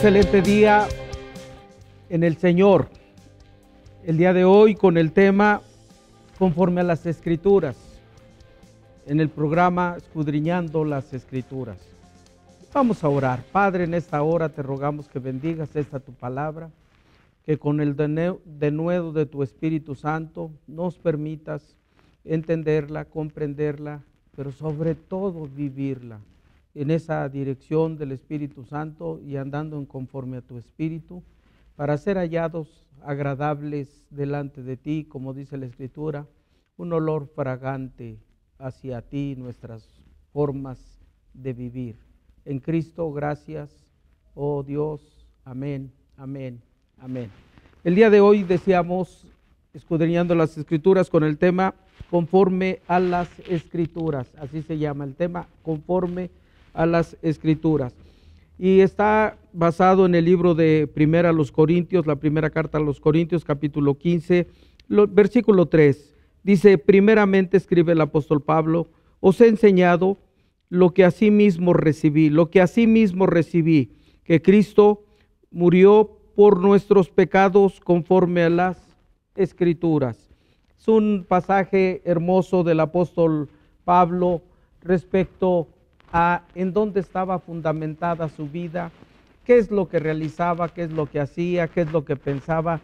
excelente día en el Señor. El día de hoy con el tema conforme a las Escrituras, en el programa Escudriñando las Escrituras. Vamos a orar. Padre, en esta hora te rogamos que bendigas esta tu palabra, que con el denuedo de tu Espíritu Santo nos permitas entenderla, comprenderla, pero sobre todo vivirla en esa dirección del Espíritu Santo y andando en conforme a tu Espíritu, para ser hallados agradables delante de ti, como dice la Escritura, un olor fragante hacia ti, nuestras formas de vivir. En Cristo, gracias, oh Dios, amén, amén, amén. El día de hoy decíamos, escudriñando las Escrituras con el tema conforme a las Escrituras, así se llama el tema, conforme a las Escrituras. Y está basado en el libro de Primera a los Corintios, la primera carta a los Corintios, capítulo 15, versículo 3. Dice, primeramente escribe el apóstol Pablo, os he enseñado lo que asimismo recibí, que Cristo murió por nuestros pecados conforme a las Escrituras. Es un pasaje hermoso del apóstol Pablo respecto a en dónde estaba fundamentada su vida, qué es lo que realizaba, qué es lo que hacía, qué es lo que pensaba,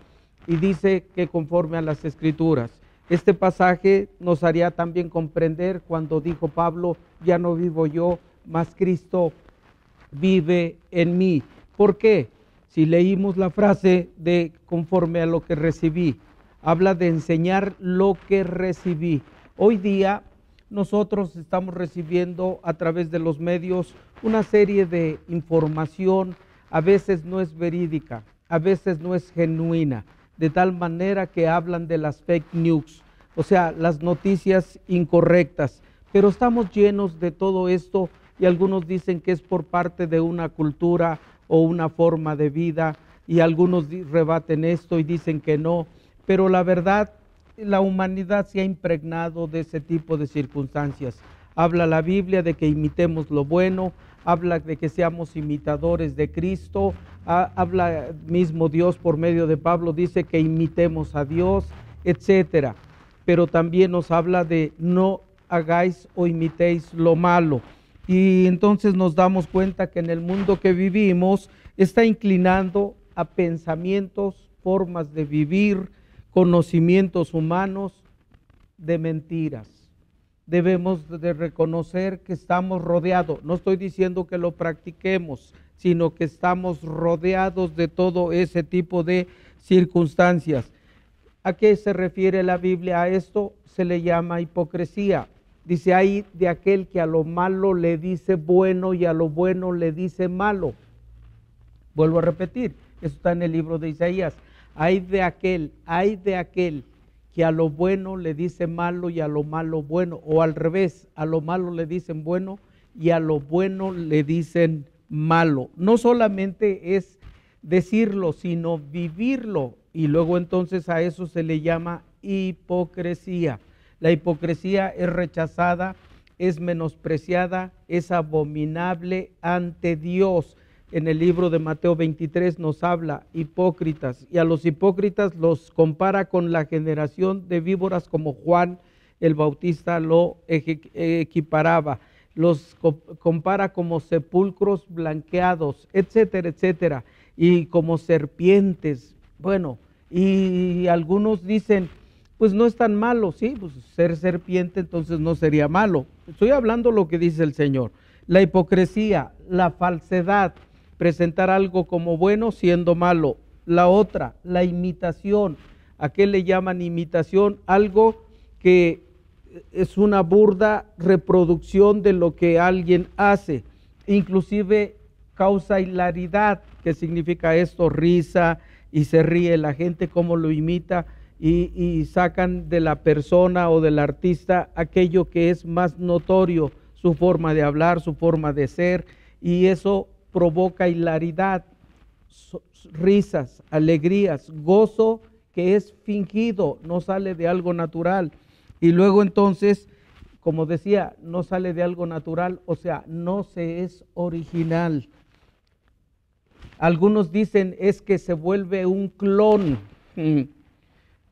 y dice que conforme a las Escrituras. Este pasaje nos haría también comprender cuando dijo Pablo, ya no vivo yo, mas Cristo vive en mí. ¿Por qué? Si leímos la frase de conforme a lo que recibí, habla de enseñar lo que recibí. Hoy día nosotros estamos recibiendo a través de los medios una serie de información, a veces no es verídica, a veces no es genuina, de tal manera que hablan de las fake news, o sea, las noticias incorrectas, pero estamos llenos de todo esto y algunos dicen que es por parte de una cultura o una forma de vida y algunos rebaten esto y dicen que no, pero la verdad, la humanidad se ha impregnado de ese tipo de circunstancias. Habla la Biblia de que imitemos lo bueno, habla de que seamos imitadores de Cristo, habla mismo Dios por medio de Pablo, dice que imitemos a Dios, etcétera. Pero también nos habla de no hagáis o imitéis lo malo. Y entonces nos damos cuenta que en el mundo que vivimos está inclinando a pensamientos, formas de vivir, conocimientos humanos de mentiras. Debemos de reconocer que estamos rodeados, no estoy diciendo que lo practiquemos, sino que estamos rodeados de todo ese tipo de circunstancias. ¿A qué se refiere la Biblia a esto? Se le llama hipocresía. Dice, hay de aquel que a lo malo le dice bueno y a lo bueno le dice malo. Vuelvo a repetir, eso está en el libro de Isaías. Hay de aquel que a lo bueno le dice malo y a lo malo bueno, o al revés, a lo malo le dicen bueno y a lo bueno le dicen malo. No solamente es decirlo, sino vivirlo, y luego entonces a eso se le llama hipocresía. La hipocresía es rechazada, es menospreciada, es abominable ante Dios. En el libro de Mateo 23 nos habla hipócritas, y a los hipócritas los compara con la generación de víboras, como Juan el Bautista lo equiparaba. Los compara como sepulcros blanqueados, etcétera, etcétera, y como serpientes. Bueno, y algunos dicen, pues no es tan malo, sí, pues ser serpiente entonces no sería malo. Estoy hablando lo que dice el Señor. La hipocresía, la falsedad, presentar algo como bueno siendo malo. La otra, la imitación. ¿A qué le llaman imitación? Algo que es una burda reproducción de lo que alguien hace. Inclusive causa hilaridad. ¿Qué significa esto? Risa, y se ríe la gente como lo imita, y sacan de la persona o del artista aquello que es más notorio, su forma de hablar, su forma de ser, y eso provoca hilaridad, risas, alegrías, gozo que es fingido, no sale de algo natural. Y luego entonces, como decía, no sale de algo natural, o sea, no se es original. Algunos dicen es que se vuelve un clon.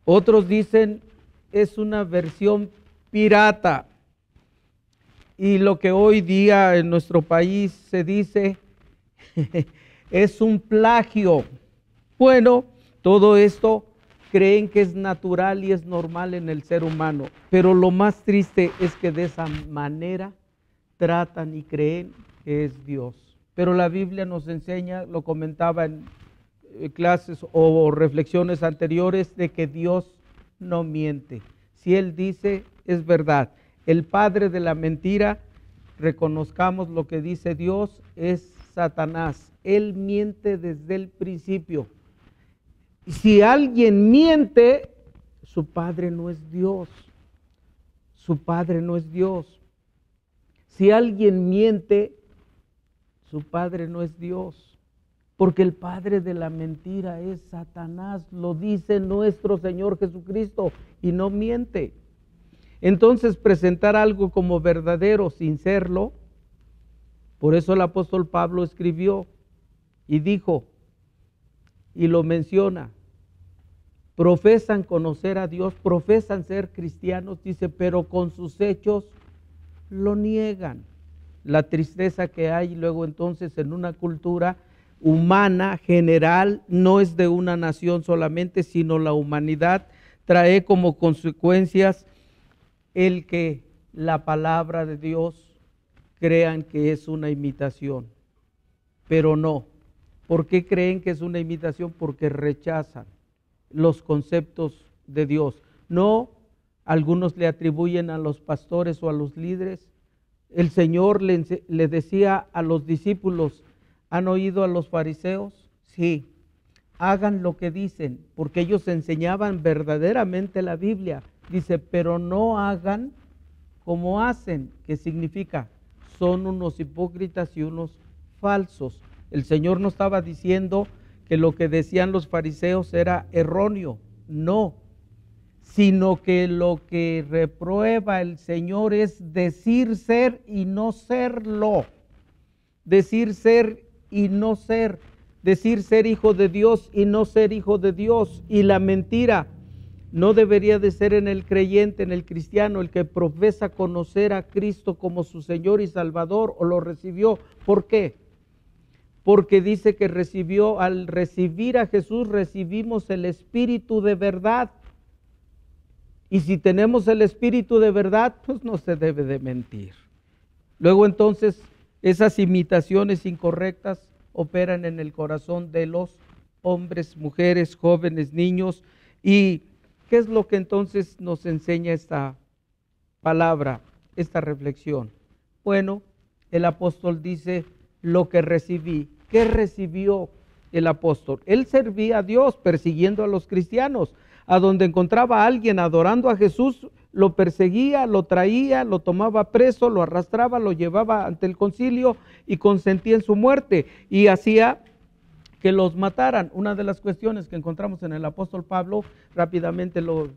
Otros dicen es una versión pirata. Y lo que hoy día en nuestro país se dice es un plagio. Bueno, todo esto creen que es natural y es normal en el ser humano, pero lo más triste es que de esa manera tratan y creen que es Dios. Pero la Biblia nos enseña, lo comentaba en clases o reflexiones anteriores, de que Dios no miente. Si Él dice, es verdad. El padre de la mentira, reconozcamos lo que dice Dios, es Satanás. Él miente desde el principio. Si alguien miente, su padre no es Dios. Su padre no es Dios. Si alguien miente, su padre no es Dios. Porque el padre de la mentira es Satanás. Lo dice nuestro Señor Jesucristo y no miente. Entonces, presentar algo como verdadero sin serlo, por eso el apóstol Pablo escribió y dijo, y lo menciona, profesan conocer a Dios, profesan ser cristianos, dice, pero con sus hechos lo niegan. La tristeza que hay luego entonces en una cultura humana general, no es de una nación solamente, sino la humanidad, trae como consecuencias el que la palabra de Dios crean que es una imitación, pero no. ¿Por qué creen que es una imitación? Porque rechazan los conceptos de Dios. No, algunos le atribuyen a los pastores o a los líderes. El Señor le decía a los discípulos, ¿han oído a los fariseos? Sí, hagan lo que dicen, porque ellos enseñaban verdaderamente la Biblia. Dice, pero no hagan como hacen, que significa, son unos hipócritas y unos falsos. El Señor no estaba diciendo que lo que decían los fariseos era erróneo, no, sino que lo que reprueba el Señor es decir ser y no serlo, decir ser y no ser, decir ser hijo de Dios y no ser hijo de Dios. Y la mentira no debería de ser en el creyente, en el cristiano, el que profesa conocer a Cristo como su Señor y Salvador o lo recibió. ¿Por qué? Porque dice que recibió, al recibir a Jesús, recibimos el Espíritu de verdad. Y si tenemos el Espíritu de verdad, pues no se debe de mentir. Luego entonces, esas imitaciones incorrectas operan en el corazón de los hombres, mujeres, jóvenes, niños. ¿Y qué es lo que entonces nos enseña esta palabra, esta reflexión? Bueno, el apóstol dice, lo que recibí. ¿Qué recibió el apóstol? Él servía a Dios persiguiendo a los cristianos. A donde encontraba a alguien adorando a Jesús, lo perseguía, lo traía, lo tomaba preso, lo arrastraba, lo llevaba ante el concilio y consentía en su muerte y hacía que los mataran. Una de las cuestiones que encontramos en el apóstol Pablo, rápidamente lo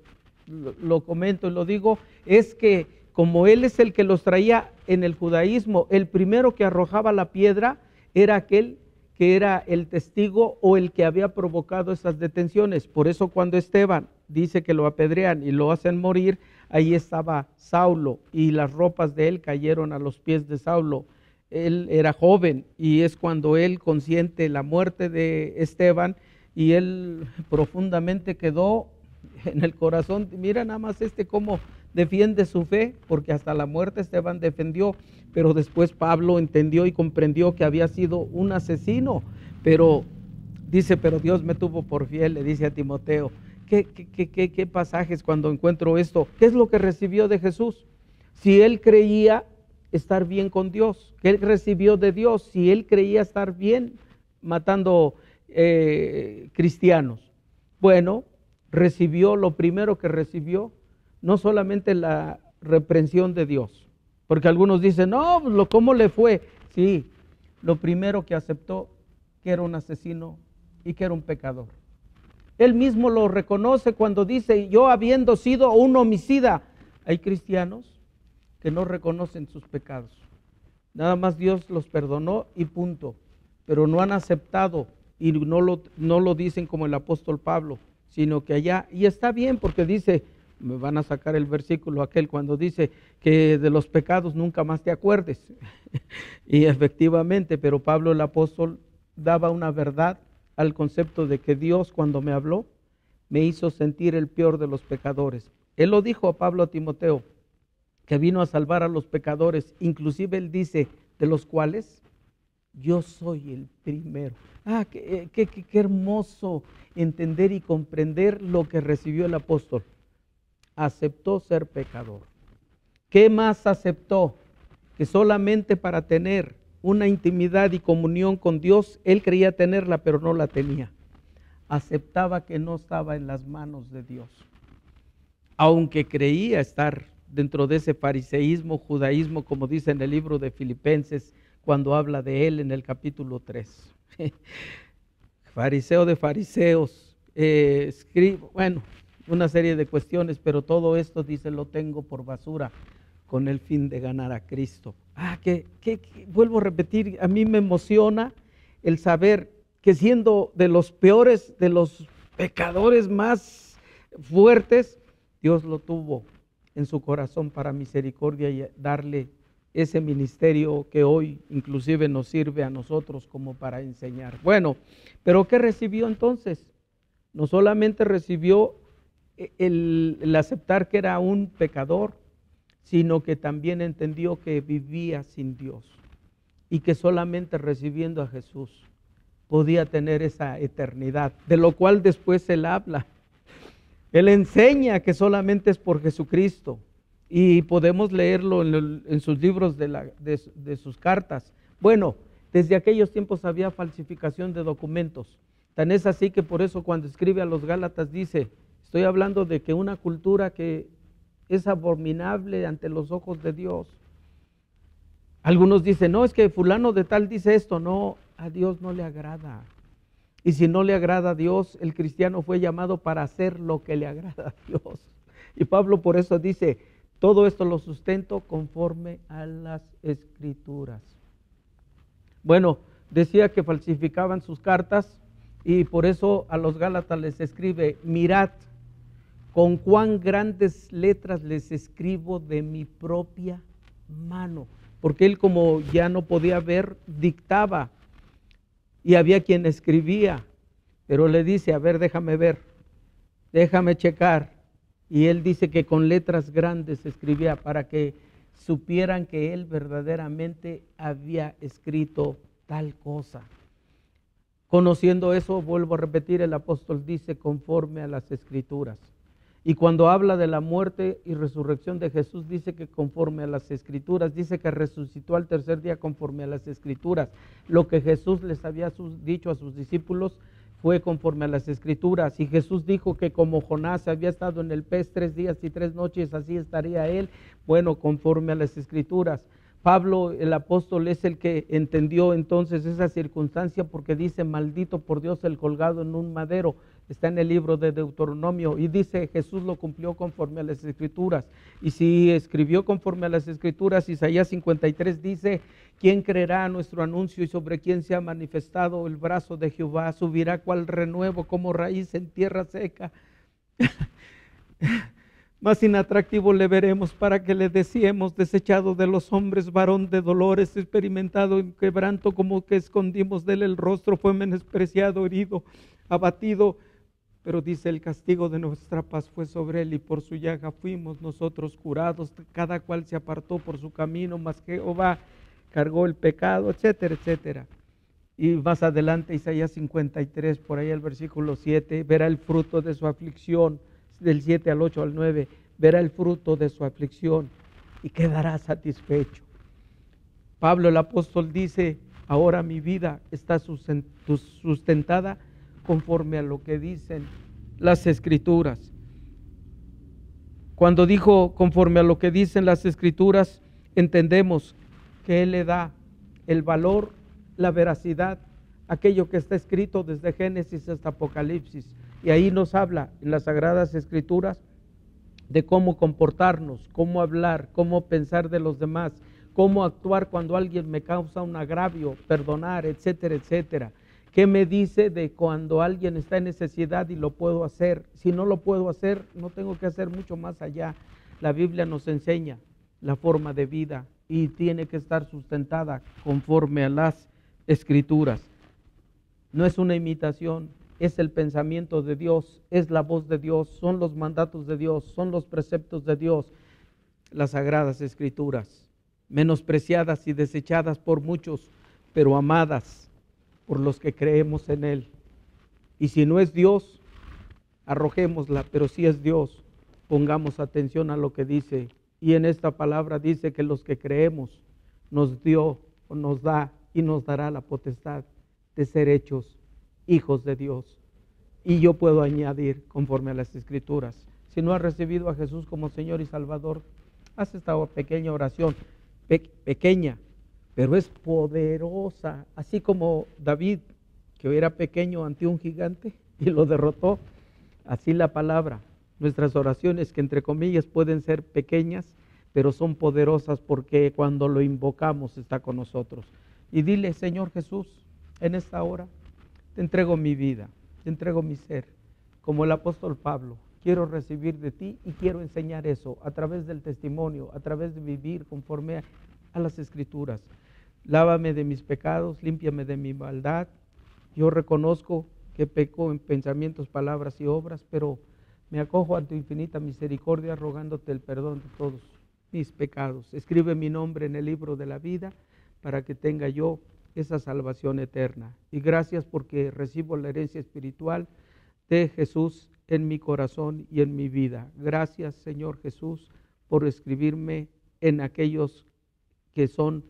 comento y lo digo, es que como él es el que los traía en el judaísmo, el primero que arrojaba la piedra era aquel que era el testigo o el que había provocado esas detenciones. Por eso cuando Esteban dice que lo apedrean y lo hacen morir, ahí estaba Saulo y las ropas de él cayeron a los pies de Saulo. Él era joven y es cuando él consiente la muerte de Esteban y él profundamente quedó en el corazón. Mira nada más cómo defiende su fe, porque hasta la muerte Esteban defendió, pero después Pablo entendió y comprendió que había sido un asesino, pero dice, pero Dios me tuvo por fiel, le dice a Timoteo. ¿Qué pasajes cuando encuentro esto? ¿Qué es lo que recibió de Jesús? Si él creía estar bien con Dios, ¿qué él recibió de Dios? Si él creía estar bien matando cristianos, bueno, recibió, lo primero que recibió, no solamente la reprensión de Dios, porque algunos dicen, no, ¿cómo le fue? Sí, lo primero que aceptó, que era un asesino y que era un pecador. Él mismo lo reconoce cuando dice, yo habiendo sido un homicida. Hay cristianos que no reconocen sus pecados. Nada más Dios los perdonó y punto, pero no han aceptado y no lo dicen como el apóstol Pablo, sino que allá, y está bien porque dice, me van a sacar el versículo aquel cuando dice que de los pecados nunca más te acuerdes. Y efectivamente, pero Pablo el apóstol daba una verdad al concepto de que Dios cuando me habló me hizo sentir el peor de los pecadores. Él lo dijo a Pablo a Timoteo, que vino a salvar a los pecadores, inclusive él dice, de los cuales yo soy el primero. Qué hermoso entender y comprender lo que recibió el apóstol. Aceptó ser pecador. ¿Qué más aceptó? Que solamente para tener una intimidad y comunión con Dios, él creía tenerla, pero no la tenía. Aceptaba que no estaba en las manos de Dios, aunque creía estar dentro de ese fariseísmo, judaísmo, como dice en el libro de Filipenses, cuando habla de él en el capítulo 3. Fariseo de fariseos, bueno, una serie de cuestiones, pero todo esto dice, lo tengo por basura con el fin de ganar a Cristo. Vuelvo a repetir, a mí me emociona el saber que siendo de los peores, de los pecadores más fuertes, Dios lo tuvo en su corazón para misericordia y darle ese ministerio que hoy inclusive nos sirve a nosotros como para enseñar. Bueno, pero ¿qué recibió entonces? No solamente recibió el aceptar que era un pecador, sino que también entendió que vivía sin Dios y que solamente recibiendo a Jesús podía tener esa eternidad, de lo cual después él habla. Él enseña que solamente es por Jesucristo y podemos leerlo en sus libros de sus cartas. Bueno, desde aquellos tiempos había falsificación de documentos. Tan es así que por eso cuando escribe a los Gálatas dice, estoy hablando de que una cultura que es abominable ante los ojos de Dios. Algunos dicen, no, es que fulano de tal dice esto. No, a Dios no le agrada. Y si no le agrada a Dios, el cristiano fue llamado para hacer lo que le agrada a Dios. Y Pablo por eso dice, todo esto lo sustento conforme a las Escrituras. Bueno, decía que falsificaban sus cartas y por eso a los Gálatas les escribe, mirad con cuán grandes letras les escribo de mi propia mano. Porque él como ya no podía ver, dictaba. Y había quien escribía, pero le dice, a ver, déjame ver, déjame checar. Y él dice que con letras grandes escribía para que supieran que él verdaderamente había escrito tal cosa. Conociendo eso, vuelvo a repetir, el apóstol dice conforme a las Escrituras. Y cuando habla de la muerte y resurrección de Jesús, dice que conforme a las Escrituras, dice que resucitó al tercer día conforme a las Escrituras. Lo que Jesús les había dicho a sus discípulos fue conforme a las Escrituras. Y Jesús dijo que como Jonás había estado en el pez 3 días y 3 noches, así estaría él, bueno, conforme a las Escrituras. Pablo, el apóstol, es el que entendió entonces esa circunstancia porque dice, maldito por Dios el colgado en un madero. Está en el libro de Deuteronomio y dice, Jesús lo cumplió conforme a las Escrituras. Y si escribió conforme a las Escrituras, Isaías 53 dice, ¿quién creerá a nuestro anuncio y sobre quién se ha manifestado el brazo de Jehová? Subirá cual renuevo como raíz en tierra seca. Más inatractivo le veremos para que le deseemos, desechado de los hombres, varón de dolores, experimentado en quebranto, como que escondimos de él el rostro, fue menospreciado, herido, abatido. Pero dice, el castigo de nuestra paz fue sobre él y por su llaga fuimos nosotros curados. Cada cual se apartó por su camino, mas Jehová cargó el pecado, etcétera, etcétera. Y más adelante, Isaías 53, por ahí el versículo 7, verá el fruto de su aflicción. Del 7 al 8 al 9, verá el fruto de su aflicción y quedará satisfecho. Pablo el apóstol dice, ahora mi vida está sustentada conforme a lo que dicen las Escrituras. Cuando dijo conforme a lo que dicen las Escrituras, entendemos que Él le da el valor, la veracidad, aquello que está escrito desde Génesis hasta Apocalipsis. Y ahí nos habla en las Sagradas Escrituras de cómo comportarnos, cómo hablar, cómo pensar de los demás, cómo actuar cuando alguien me causa un agravio, perdonar, etcétera, etcétera. ¿Qué me dice de cuando alguien está en necesidad y lo puedo hacer? Si no lo puedo hacer, no tengo que hacer mucho más allá. La Biblia nos enseña la forma de vida y tiene que estar sustentada conforme a las Escrituras. No es una imitación, es el pensamiento de Dios, es la voz de Dios, son los mandatos de Dios, son los preceptos de Dios, las sagradas Escrituras, menospreciadas y desechadas por muchos, pero amadas por los que creemos en Él. Y si no es Dios, arrojémosla, pero si es Dios, pongamos atención a lo que dice. Y en esta palabra dice que los que creemos nos dio o nos da y nos dará la potestad de ser hechos hijos de Dios. Y yo puedo añadir conforme a las Escrituras, si no has recibido a Jesús como Señor y Salvador, haz esta pequeña oración, pequeña, pero es poderosa, así como David, que era pequeño ante un gigante y lo derrotó, así la palabra. Nuestras oraciones, que entre comillas pueden ser pequeñas, pero son poderosas porque cuando lo invocamos está con nosotros. Y dile: Señor Jesús, en esta hora te entrego mi vida, te entrego mi ser. Como el apóstol Pablo, quiero recibir de ti y quiero enseñar eso a través del testimonio, a través de vivir conforme a las Escrituras. Lávame de mis pecados, límpiame de mi maldad. Yo reconozco que peco en pensamientos, palabras y obras, pero me acojo a tu infinita misericordia, rogándote el perdón de todos mis pecados. Escribe mi nombre en el libro de la vida para que tenga yo esa salvación eterna. Y gracias porque recibo la herencia espiritual de Jesús en mi corazón y en mi vida. Gracias, Señor Jesús, por escribirme en aquellos que son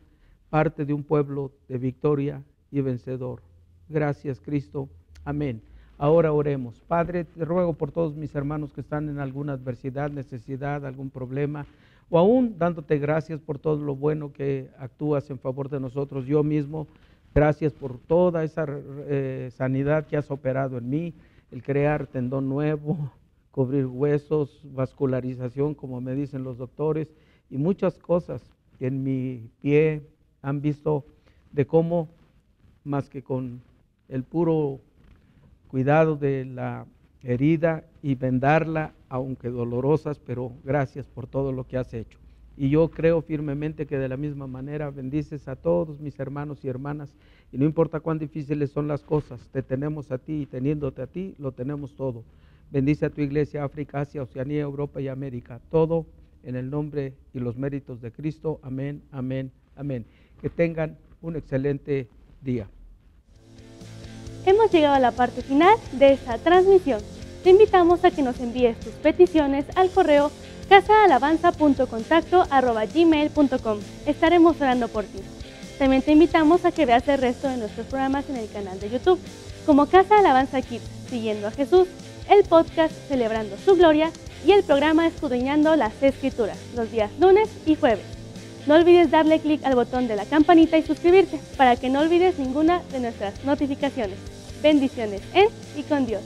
parte de un pueblo de victoria y vencedor. Gracias, Cristo. Amén. Ahora oremos. Padre, te ruego por todos mis hermanos que están en alguna adversidad, necesidad, algún problema, o aún dándote gracias por todo lo bueno que actúas en favor de nosotros. Yo mismo, gracias por toda esa sanidad que has operado en mí, el crear tendón nuevo, cubrir huesos, vascularización, como me dicen los doctores, y muchas cosas que en mi pie han visto de cómo, más que con el puro cuidado de la herida y vendarla, aunque dolorosas, pero gracias por todo lo que has hecho. Y yo creo firmemente que de la misma manera bendices a todos mis hermanos y hermanas, y no importa cuán difíciles son las cosas, te tenemos a ti, y teniéndote a ti, lo tenemos todo. Bendice a tu iglesia, África, Asia, Oceanía, Europa y América, todo en el nombre y los méritos de Cristo. Amén, amén, amén. Que tengan un excelente día. Hemos llegado a la parte final de esta transmisión. Te invitamos a que nos envíes tus peticiones al correo casaalabanza.contacto@gmail.com. Estaremos orando por ti. También te invitamos a que veas el resto de nuestros programas en el canal de YouTube, como Casa Alabanza Kids, Siguiendo a Jesús, el podcast Celebrando su Gloria y el programa Escudriñando las Escrituras, los días lunes y jueves. No olvides darle clic al botón de la campanita y suscribirte para que no olvides ninguna de nuestras notificaciones. Bendiciones en y con Dios.